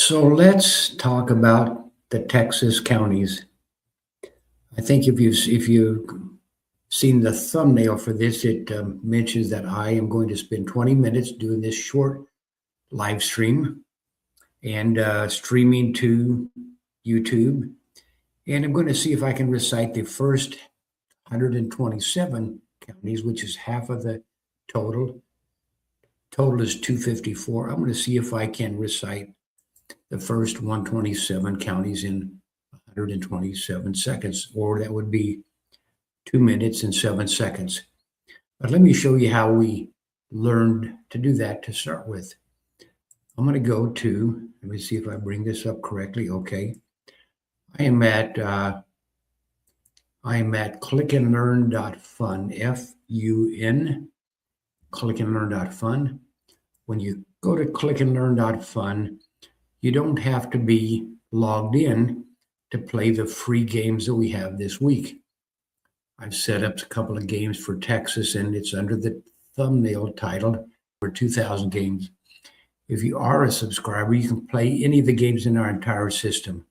So let's talk about the Texas counties. I think if you seen the thumbnail for this, it mentions that I am going to spend 20 minutes doing this short live stream and streaming to YouTube. And I'm going to see if I can recite the first 127 counties, which is half of the total. Total is 254. I'm going to see if I can recite the first 127 counties in 127 seconds, or that would be 2 minutes and 7 seconds. But let me show you how we learned to do that to start with. I'm going to go to, let me see if I bring this up correctly. Okay. I am at clickandlearn.fun, F-U-N, clickandlearn.fun. When you go to clickandlearn.fun, you don't have to be logged in to play the free games that we have this week. I've set up a couple of games for Texas, and it's under the thumbnail titled for 2,000 games. If you are a subscriber, you can play any of the games in our entire system.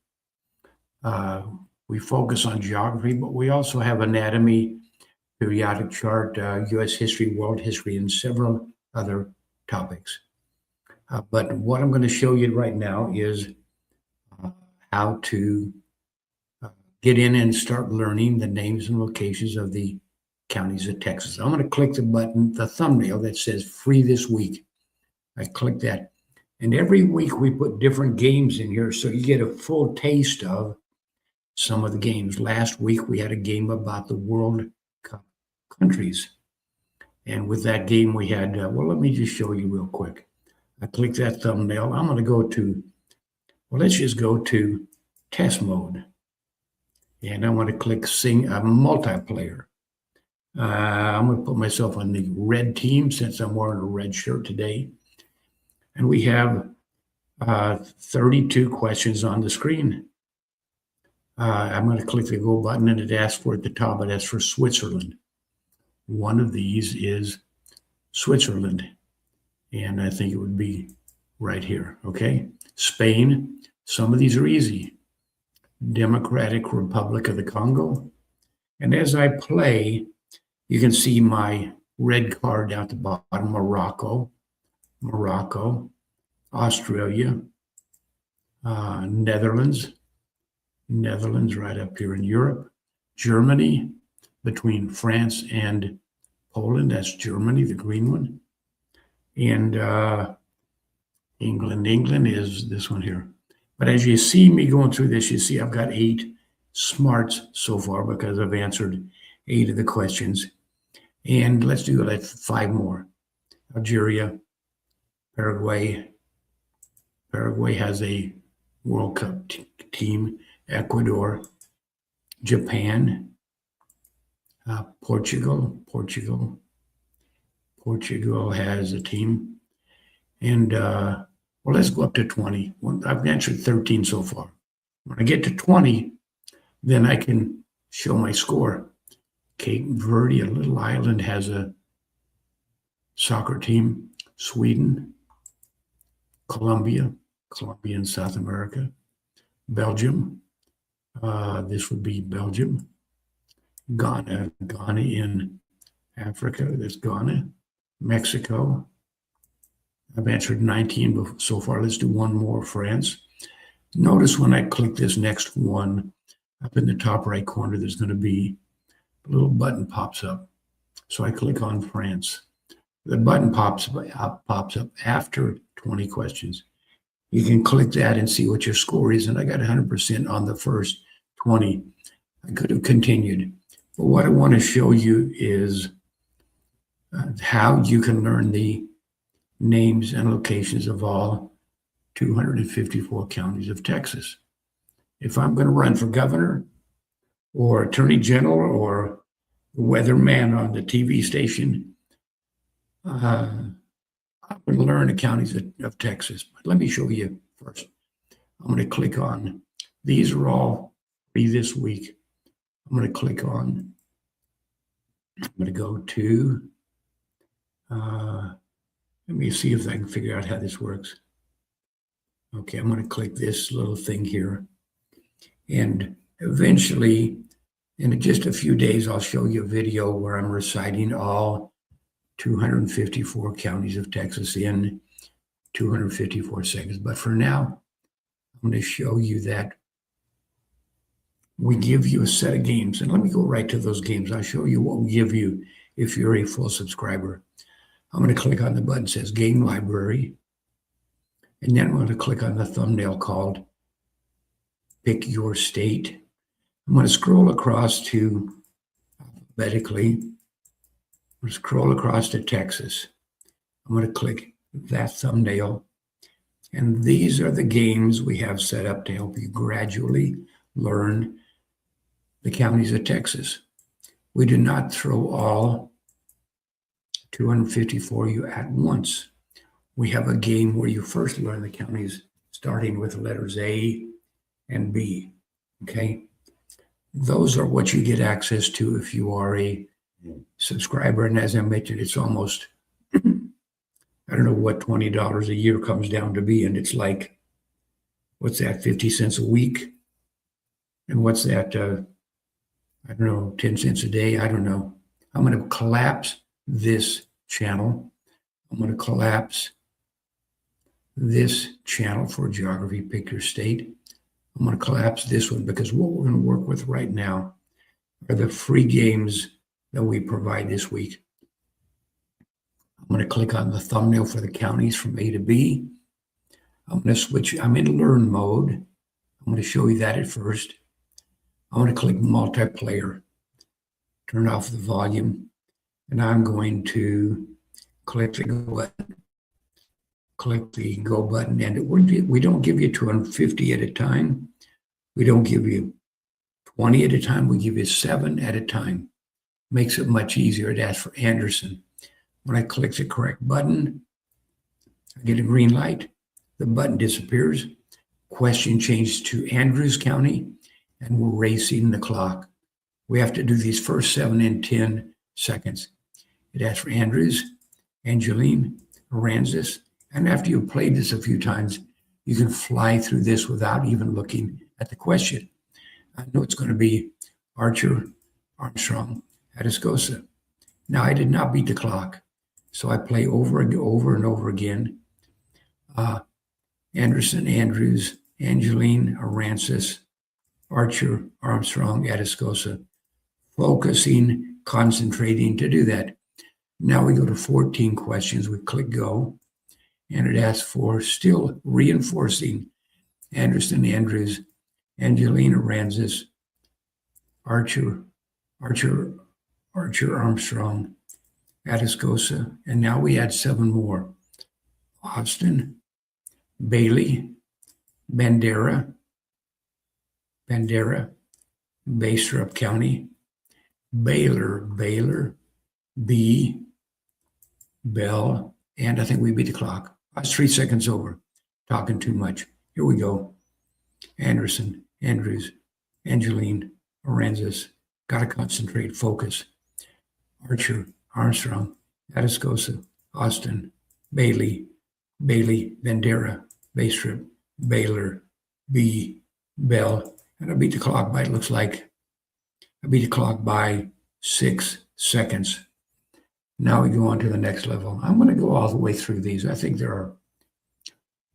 We focus on geography, but we also have anatomy, periodic chart, U.S. history, world history, and several other topics. But what I'm going to show you right now is how to get in and start learning the names and locations of the counties of Texas. I'm going to click the button, the thumbnail that says free this week. I click that. And every week we put different games in here so you get a full taste of some of the games. Last week we had a game about the World Cup countries. And with that game we had, well, let me just show you real quick. I click that thumbnail. I'm going to go to, well, let's just go to test mode. And I want to click multiplayer. I'm going to put myself on the red team since I'm wearing a red shirt today. And we have 32 questions on the screen. I'm going to click the go button, and it asks for at the top, it asks for Switzerland. One of these is Switzerland. And I think it would be right here, okay? Spain, some of these are easy. Democratic Republic of the Congo. And as I play, you can see my red card down at the bottom, Morocco, Australia, Netherlands right up here in Europe, Germany, between France and Poland, that's Germany, the green one. And England is this one here. But as you see me going through this, you see I've got 8 smarts so far because I've answered 8 of the questions. And let's do like 5 more. Algeria, Paraguay. Paraguay has a World Cup team. Ecuador, Japan, Portugal has a team. And well, let's go up to 20. I've answered 13 so far. When I get to 20, then I can show my score. Cape Verde, a little island, has a soccer team. Sweden, Colombia in South America. Belgium, this would be Belgium. Ghana in Africa, that's Ghana. Mexico, I've answered 19 so far. Let's do one more, France. Notice when I click this next one, up in the top right corner, there's going to be a little button pops up. So I click on France. The button pops up after 20 questions. You can click that and see what your score is. And I got 100% on the first 20. I could have continued. But what I want to show you is how you can learn the names and locations of all 254 counties of Texas. If I'm going to run for governor or attorney general or weatherman on the TV station, I'm going to learn the counties of Texas. But let me show you first. I'm going to click on, these are all free this week. I'm going to click on, I'm going to go to, let me see if I can figure out how this works. Okay, I'm going to click this little thing here. And eventually, in just a few days, I'll show you a video where I'm reciting all 254 counties of Texas in 254 seconds. But for now, I'm going to show you that we give you a set of games. And let me go right to those games. I'll show you what we give you if you're a full subscriber. I'm going to click on the button that says Game Library. And then I'm going to click on the thumbnail called Pick Your State. I'm going to scroll across to alphabetically. I'm going to scroll across to Texas. I'm going to click that thumbnail. And these are the games we have set up to help you gradually learn the counties of Texas. We do not throw all 254 you at once. We have a game where you first learn the counties starting with the letters A and B, okay? Those are what you get access to if you are a subscriber. And as I mentioned, it's almost, I don't know what $20 a year comes down to be. And it's like, what's that, 50 cents a week? And what's that, I don't know, 10 cents a day? I don't know. I'm going to collapse this channel. I'm going to collapse this channel for Geography Pick Your State. I'm going to collapse this one because what we're going to work with right now are the free games that we provide this week. I'm going to click on the thumbnail for the counties from A to B. I'm going to switch. I'm in Learn mode. I'm going to show you that at first. I'm going to click Multiplayer, turn off the volume, and I'm going to click the Go button. Click the Go button, and we don't give you 250 at a time. We don't give you 20 at a time. We give you 7 at a time. Makes it much easier. It asks for Anderson. When I click the correct button, I get a green light. The button disappears. Question changes to Andrews County, and we're racing the clock. We have to do these first 7 in 10 seconds. It asks for Andrews, Angeline, Aransas. And after you've played this a few times, you can fly through this without even looking at the question. I know it's going to be Archer, Armstrong, Atascosa. Now, I did not beat the clock, so I play over and over again. Anderson, Andrews, Angeline, Aransas, Archer, Armstrong, Atascosa. Focusing, concentrating to do that. Now we go to 14 questions. We click Go. And it asks for still reinforcing Anderson, Andrews, Angelina, Aransas, Archer, Armstrong, Atascosa, and now we add 7 more. Austin, Bailey, Bandera, Bastrop County, Baylor, B, Bell, and I think we beat the clock. I was 3 seconds over, talking too much. Here we go. Anderson, Andrews, Angeline, Aransas. Got to concentrate, focus. Archer, Armstrong, Atascosa, Austin, Bailey, Bandera, Bastrop, Baylor, B, Bell. And I beat the clock by, it looks like, I beat the clock by 6 seconds. Now we go on to the next level. I'm going to go all the way through these. I think there are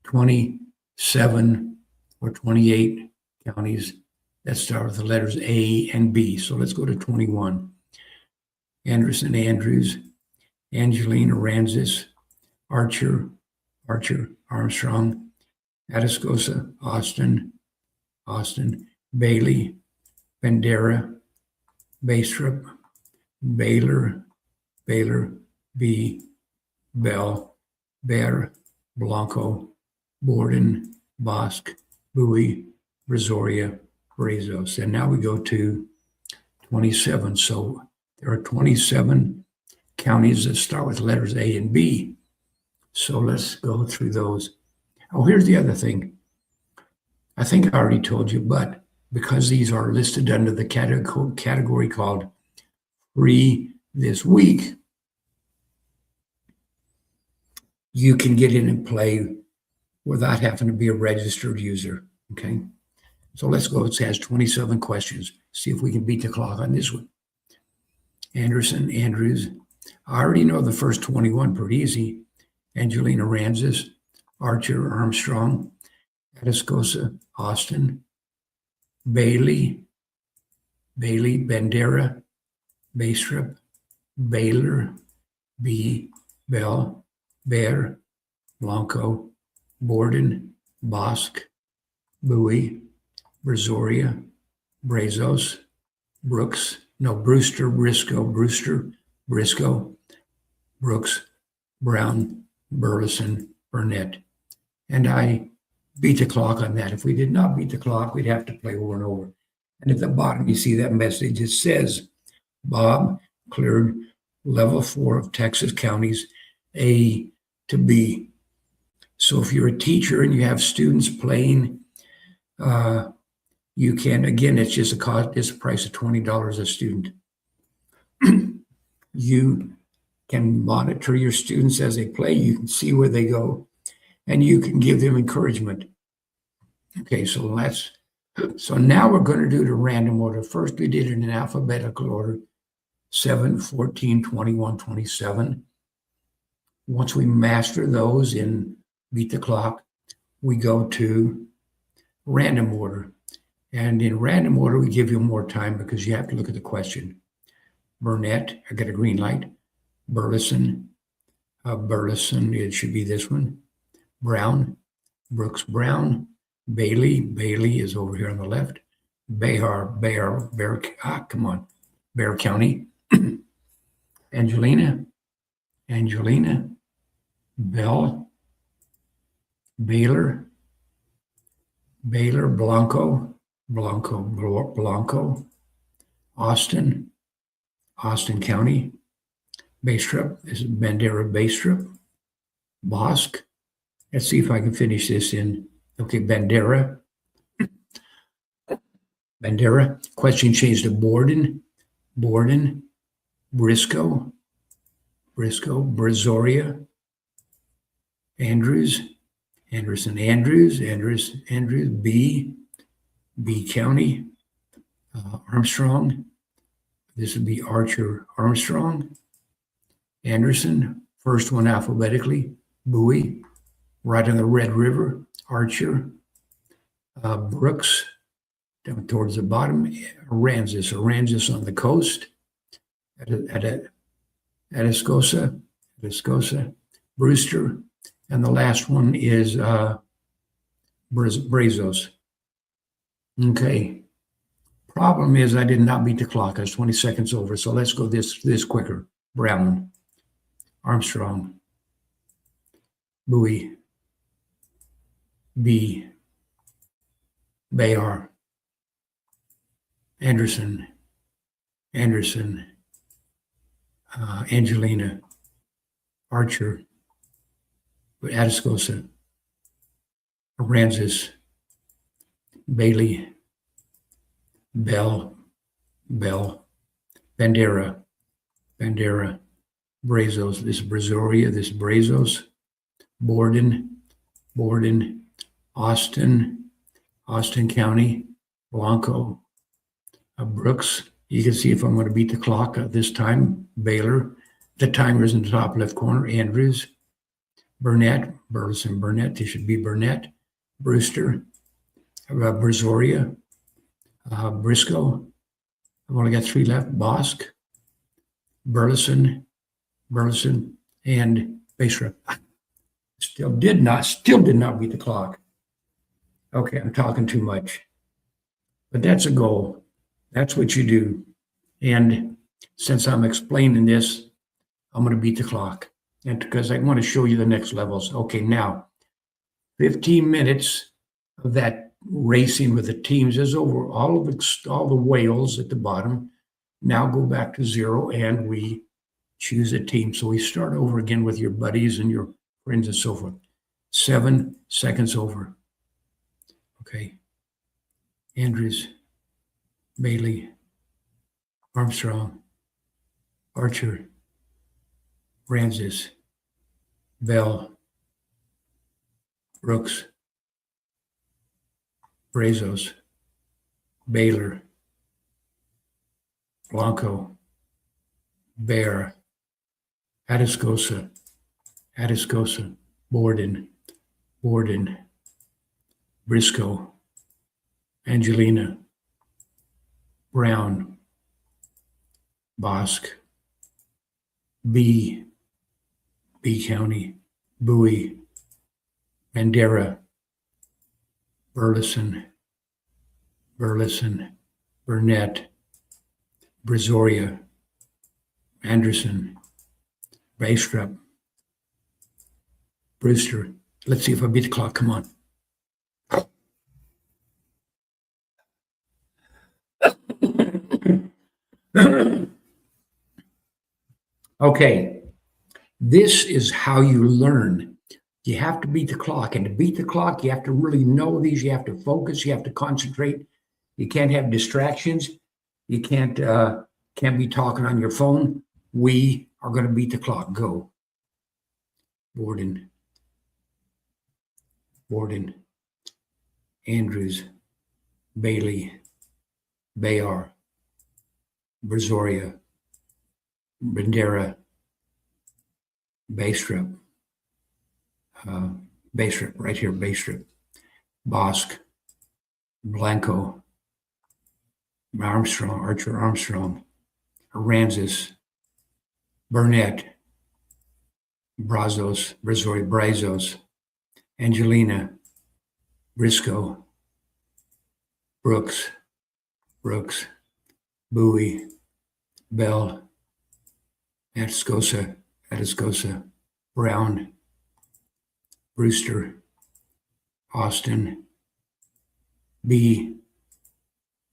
27 or 28 counties that start with the letters A and B. So let's go to 21. Anderson, Andrews, Angeline, Aransas, Archer, Armstrong, Atascosa, Austin, Bailey, Bandera, Bastrop, Baylor, B, Bell, Bear, Blanco, Borden, Bosque, Bowie, Brazoria, Brazos. And now we go to 27. So there are 27 counties that start with letters A and B. So let's go through those. Oh, here's the other thing. I think I already told you, but because these are listed under the category called Free this week, you can get in and play without having to be a registered user. Okay. So let's go. It has 27 questions. See if we can beat the clock on this one. Anderson, Andrews. I already know the first 21 pretty easy. Angelina Ranzis, Archer, Armstrong, Atascosa, Austin, Bailey, Bandera, Baystrip, Baylor, B, Bell, Bear, Blanco, Borden, Bosque, Bowie, Brazoria, Brazos, Brewster, Briscoe, Brooks, Brown, Burleson, Burnett. And I beat the clock on that. If we did not beat the clock, we'd have to play over and over. And at the bottom, you see that message. It says, Bob cleared level 4 of Texas counties A to B. So if you're a teacher and you have students playing, you can, again, it's just it's a price of $20 a student. You can monitor your students as they play. You can see where they go, and you can give them encouragement. Okay, so now we're going to do the random order. First, we did it in alphabetical order, 7, 14, 21, 27. Once we master those and beat the clock, we go to random order. And in random order, we give you more time because you have to look at the question. Burnett, I got a green light. Burleson, it should be this one. Brown, Brooks Brown. Bailey is over here on the left. Bear County. Angelina, Bell, Baylor, Blanco, Austin County, Baystrip, this is Bandera Baystrip, Bosque. Let's see if I can finish this in, okay, Bandera. Question changed to Borden, Briscoe, Brazoria, Anderson, B County, Armstrong. This would be Archer, Armstrong, Anderson, first one alphabetically, Bowie, right on the Red River, Archer, Brooks, down towards the bottom, Aransas on the coast, Atascosa, Brewster, and the last one is Brazos. Okay. Problem is I did not beat the clock. I was 20 seconds over. So let's go this quicker. Brown, Armstrong, Bowie, B, Bayar, Anderson, Angelina, Archer, Atascosa, Aransas, Bailey, Bell, Bandera, Brazos, this is Brazoria, this is Brazos, Borden, Austin County, Blanco, Brooks. You can see if I'm going to beat the clock this time. Baylor, the timer's in the top left corner. Andrews, Burnett, Burleson, Burnett. This should be Burnett, Brewster, Brazoria, Briscoe. I've only got 3 left. Bosque, Burleson, and Baystrip. Still did not beat the clock. Okay, I'm talking too much. But that's a goal. That's what you do. And since I'm explaining this, I'm going to beat the clock. And because I want to show you the next levels. Okay, now 15 minutes of that racing with the teams is over. All the whales at the bottom now go back to 0 and we choose a team. So we start over again with your buddies and your friends and so forth. 7 seconds over. Okay. Andrews, Bailey, Armstrong, Archer, Aransas, Bell, Brooks, Brazos, Baylor, Blanco, Bear, Atascosa, Borden, Briscoe, Angelina, Brown, Bosque, B County, Bowie, Bandera, Burleson, Burnett, Brazoria, Anderson, Bastrop, Brewster. Let's see if I beat the clock. Come on. Okay, this is how you learn. You have to beat the clock. And to beat the clock, you have to really know these. You have to focus. You have to concentrate. You can't have distractions. You can't be talking on your phone. We are going to beat the clock. Go. Borden, Andrews, Bailey, Bayar, Brazoria, Bandera, Bastrop, right here, Bastrop, Bosque, Blanco, Archer Armstrong, Aransas, Burnett, Brazos, Angelina, Briscoe, Brooks, Bowie, Bell, Atascosa, Brown, Brewster, Austin, B,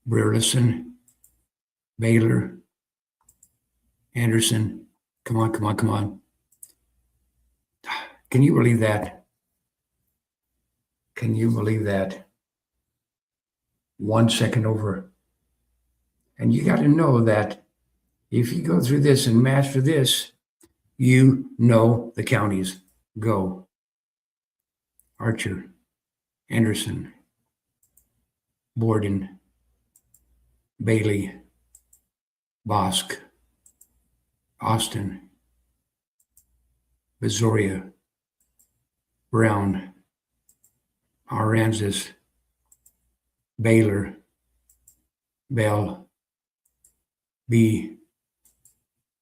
Burleson, Baylor, Anderson. Come on. Can you believe that? 1 second over. And you got to know that if you go through this and master this, you know the counties. Go. Archer, Anderson, Borden, Bailey, Bosque, Austin, Brazoria, Brown, Aransas, Baylor, Bell, B,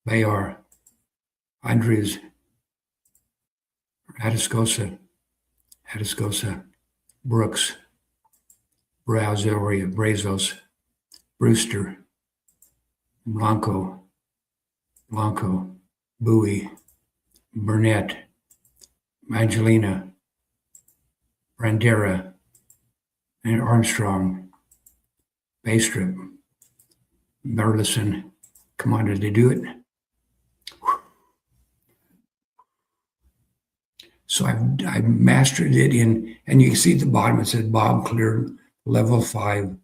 Bayar, Andrews, Atascosa, Brooks, Brazos, Brewster, Blanco, Bowie, Burnett, Angelina, Bandera, and Armstrong, Bastrop, Burleson. Come on, did they do it? So I've mastered it and you can see at the bottom it says Bob cleared level 5.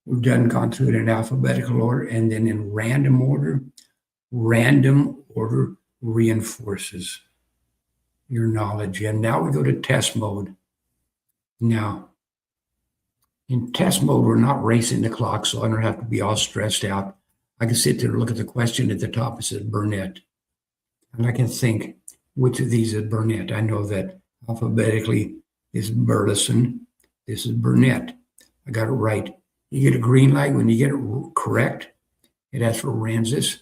We've gone through it in alphabetical order and then in random order. Random order reinforces your knowledge. And now we go to test mode. Now, in test mode, we're not racing the clock, so I don't have to be all stressed out. I can sit there and look at the question at the top. It says Burnett. And I can think, which of these is Burnett? I know that alphabetically is Burleson. This is Burnett. I got it right. You get a green light when you get it correct. It asks for Aransas.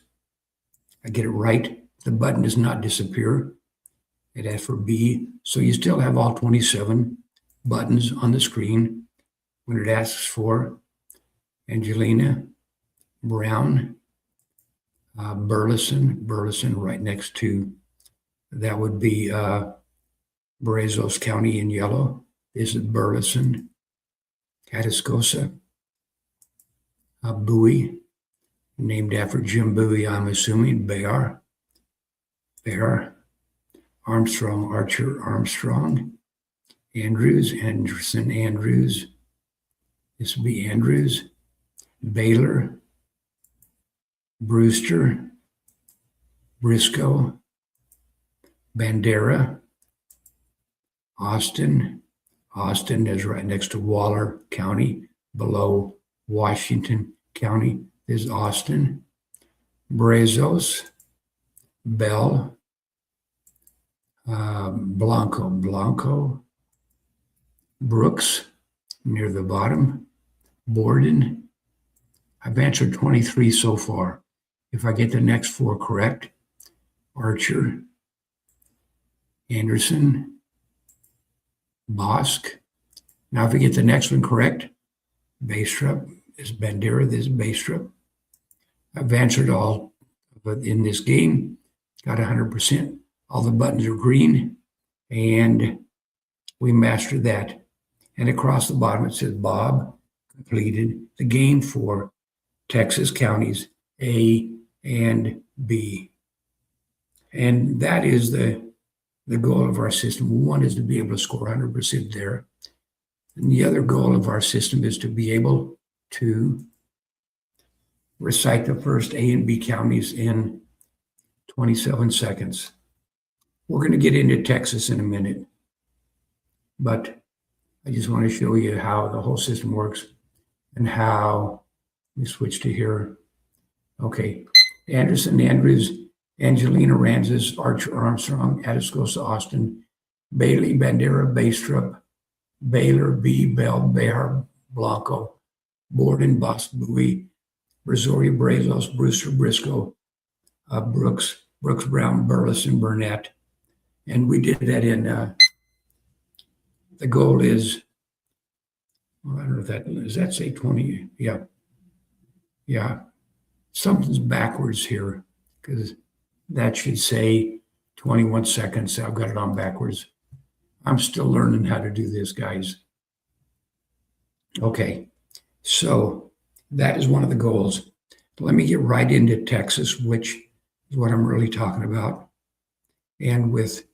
I get it right. The button does not disappear. It asks for B. So you still have all 27 buttons on the screen when it asks for Angelina, Brown, Burleson right next to, that would be Brazos County in yellow. This is Burleson, Atascosa, Bowie, named after Jim Bowie, I'm assuming, Bayar, Armstrong, Archer Armstrong, Andrews, this would be Andrews, Baylor, Brewster, Briscoe, Bandera, Austin. Austin is right next to Waller County, below Washington County is Austin. Brazos, Bell, Blanco, Brooks, near the bottom, Borden. I've answered 23 so far. If I get the next four correct, Archer, Anderson, Bosque. Now, if I get the next one correct, Bastrop is Bandera, this is Bastrop. I've answered all, but in this game, got 100%. All the buttons are green, and we mastered that. And across the bottom, it says Bob completed the game for Texas counties A and B. And that is the goal of our system. One is to be able to score 100% there. And the other goal of our system is to be able to recite the first A and B counties in 27 seconds. We're going to get into Texas in a minute, but I just want to show you how the whole system works and how we switch to here. Okay, Anderson, Andrews, Angelina, Ranzis, Archer, Armstrong, Atascosa, Austin, Bailey, Bandera, Bastrop, Baylor, B, Bell, Behar, Blanco, Borden, Bosque, Bowie, Brazoria, Brazos, Brewster, Briscoe, Brooks, Brown, Burleson, Burnett. And we did that in, the goal is, well, I don't know if that, does that say 20? Yeah. Something's backwards here because that should say 21 seconds. I've got it on backwards. I'm still learning how to do this, guys. Okay, so that is one of the goals. Let me get right into Texas, which is what I'm really talking about. And with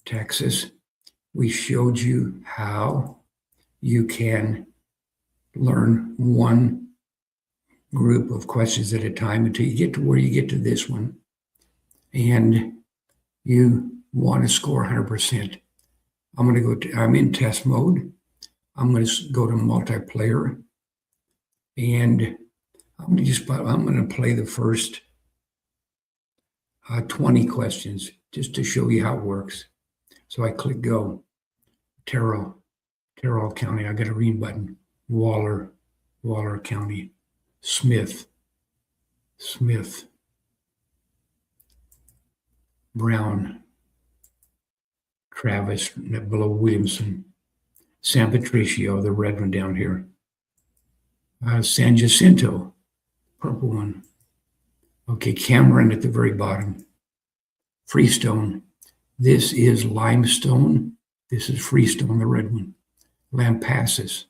Texas, we showed you how you can learn one group of questions at a time until you get to where you get to this one. And you want to score 100%. I'm in test mode. I'm going to go to multiplayer, and I'm going to play the first 20 questions just to show you how it works. So I click go. Terrell County. I got a green button. Waller County. Smith. Brown. Travis, below Williamson. San Patricio, the red one down here. San Jacinto, purple one. Okay, Cameron at the very bottom. Freestone. This is limestone. This is freestone, the red one. Lampasas.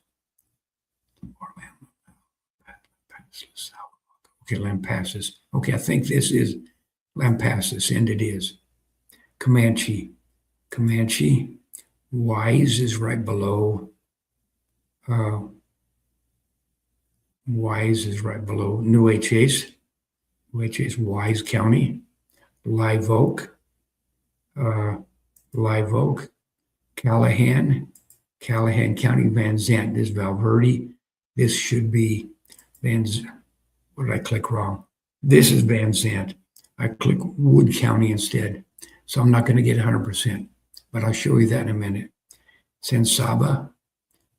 Okay, Lampasas. Okay, I think this is Lampasas, and it is. Comanche. Wise is right below. New Chase, Wise County. Live Oak, Callahan County, Van Zant. This is Valverde. This should be what did I click wrong? This is Van Zant. I click Wood County instead. So I'm not going to get 100%, but I'll show you that in a minute. San Saba.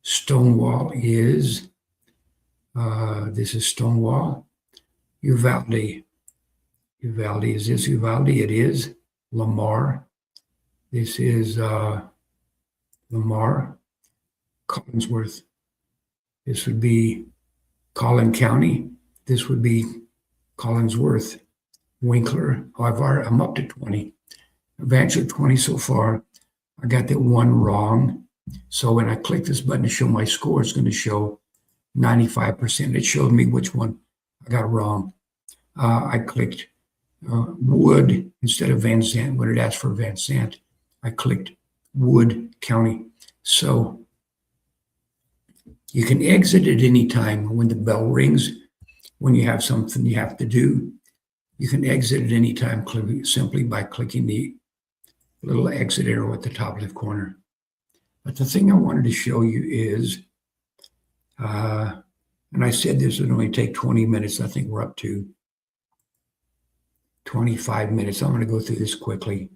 Stonewall is, this is Stonewall. Uvalde. Is this Uvalde? It is. Lamar. This is Lamar. Collinsworth. This would be Collin County. This would be Collinsworth. Winkler. Oh, I'm up to 20. I've answered 20 so far. I got that one wrong. So when I click this button to show my score, it's going to show 95%. It showed me which one I got wrong. I clicked Wood instead of Van Zant. When it asked for Van Zant, I clicked Wood County. So you can exit at any time when the bell rings. When you have something you have to do, you can exit at any time simply by clicking the little exit arrow at the top left corner. But the thing I wanted to show you is, and I said this would only take 20 minutes. I think we're up to 25 minutes. I'm going to go through this quickly.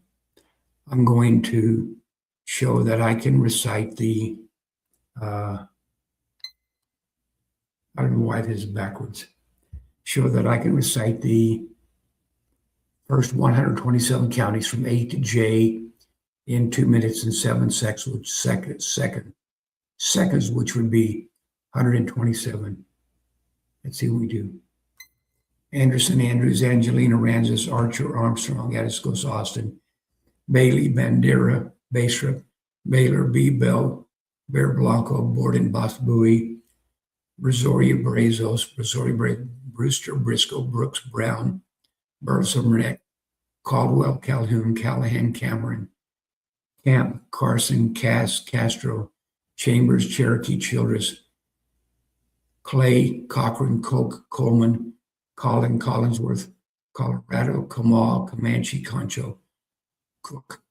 I'm going to show that I can recite the, I don't know why this is backwards, show that I can recite the first 127 counties from A to J in 2 minutes and 7 seconds, which would be 127. Let's see what we do. Anderson, Andrews, Angelina, Ranzis, Archer, Armstrong, Addiscos, Austin, Bailey, Bandera, Bastrop, Baylor, B. Bell, Bear Blanco, Borden, Bosbuoy, Brazoria, Brazos, Brewster, Briscoe, Brooks, Brown, Burleson, Caldwell, Calhoun, Callahan, Cameron, Camp, Carson, Cass, Castro, Chambers, Cherokee, Childress, Clay, Cochran, Coleman, Collin, Collinsworth, Colorado, Kamal, Comanche, Concho, Cook,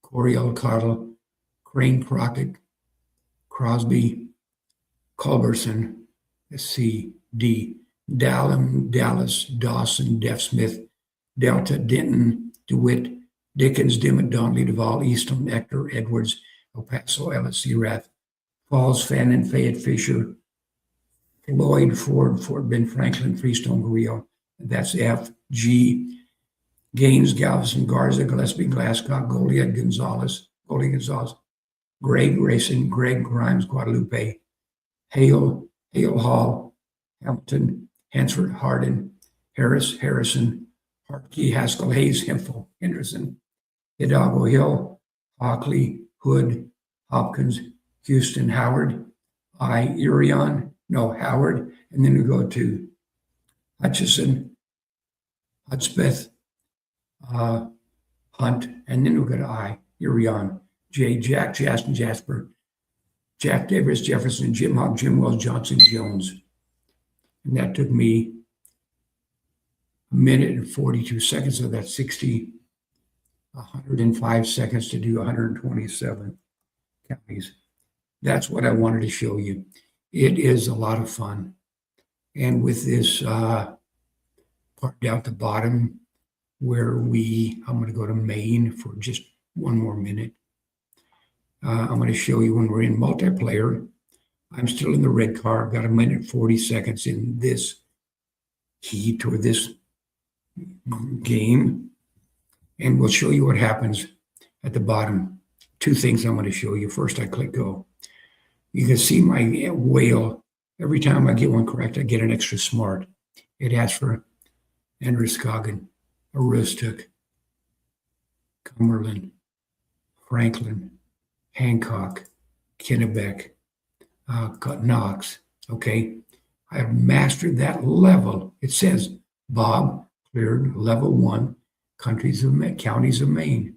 Coriel, Cottle, Crane, Crockett, Crosby, Culberson, C, D, Dallin, Dallas, Dawson, Deaf Smith, Delta, Denton, DeWitt, Dickens, Dimmitt, Donnelly, Duvall, Easton, Ector, Edwards, El Paso, Ellis, Erath, Falls, Fannin, Fayette, Fisher, Floyd, Fort Bend, Franklin, Freestone, Grillo. That's F. G. Gaines, Galveston, Garza, Gillespie, Glasscock, Goliad, Gonzalez, Greg, Grayson, Greg, Grimes, Guadalupe, Hale, Hall, Hamilton, Hansford, Hardin, Harris, Harrison, Hartke, Haskell, Hayes, Hemphill, Henderson, Hidalgo, Hill, Hockley, Hood, Hopkins, Houston, Howard, Howard, and then we go to Hutchison, Hudspeth, Hunt, and then we go to Urion, J, Jack, Jasper, Jack Davis, Jefferson, Jim Hawk, Jim Wells, Johnson, Jones. And that took me a minute and 42 seconds, so that's 105 seconds to do 127 counties. That's what I wanted to show you. It is a lot of fun. And with this part down at the bottom where I'm going to go to Maine for just one more minute. I'm going to show you when we're in multiplayer. I'm still in the red car. I've got a minute and 40 seconds in this heat or this game. And we'll show you what happens at the bottom. Two things I'm going to show you. First, I click go. You can see my whale. Every time I get one correct, I get an extra smart. It asks for Androscoggin, Aroostook, Cumberland, Franklin, Hancock, Kennebec, Knox. Okay, I have mastered that level. It says Bob cleared level 1, counties of Maine.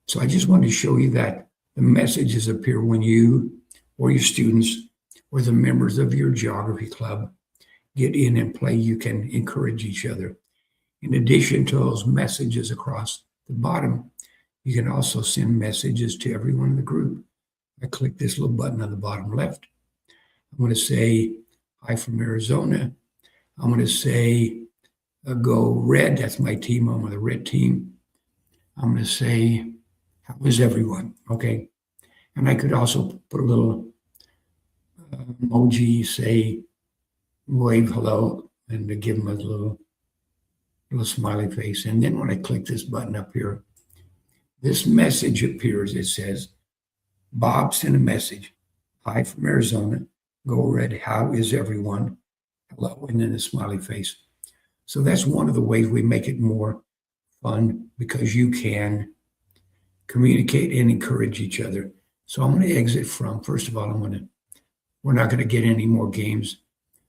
So I just wanted to show you that the messages appear when you or your students or the members of your geography club get in and play. You can encourage each other. In addition to those messages across the bottom, you can also send messages to everyone in the group. I click this little button on the bottom left. I'm going to say, hi from Arizona. I'm going to say, go red. That's my team. I'm on the red team. I'm going to say, how is everyone? Okay. And I could also put a little emoji, say, wave hello, and to give them a little smiley face. And then when I click this button up here, this message appears. It says, Bob sent a message. Hi from Arizona. Go red. How is everyone? Hello. And then a smiley face. So that's one of the ways we make it more fun, because you can communicate and encourage each other. So I'm going to exit from, first of all, we're not going to get any more games.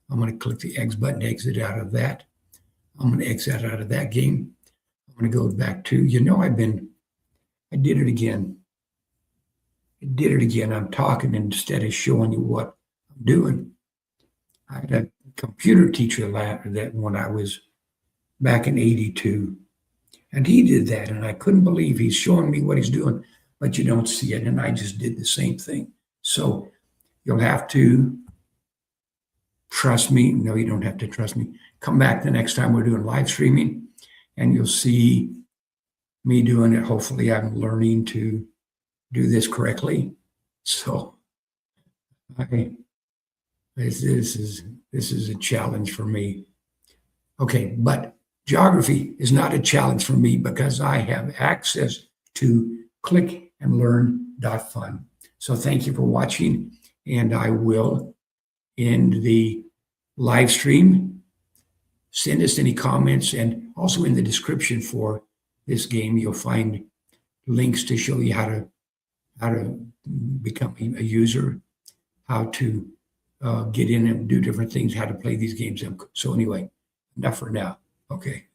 I'm going to click the X button, exit out of that. I'm going to exit out of that game. I'm going to go back to, I did it again. I'm talking instead of showing you what I'm doing. I had a computer teacher that when I was back in 82, and he did that, and I couldn't believe he's showing me what he's doing. but you don't see it. And I just did the same thing. So you'll have to trust me. No, you don't have to trust me. Come back the next time we're doing live streaming and you'll see me doing it. Hopefully I'm learning to do this correctly. So this is a challenge for me. Okay, but geography is not a challenge for me because I have access to clickandlearn.fun. So thank you for watching, and I will end the live stream. Send us any comments, and also in the description for this game, you'll find links to show you how to become a user, how to get in and do different things, how to play these games. So anyway, enough for now. Okay.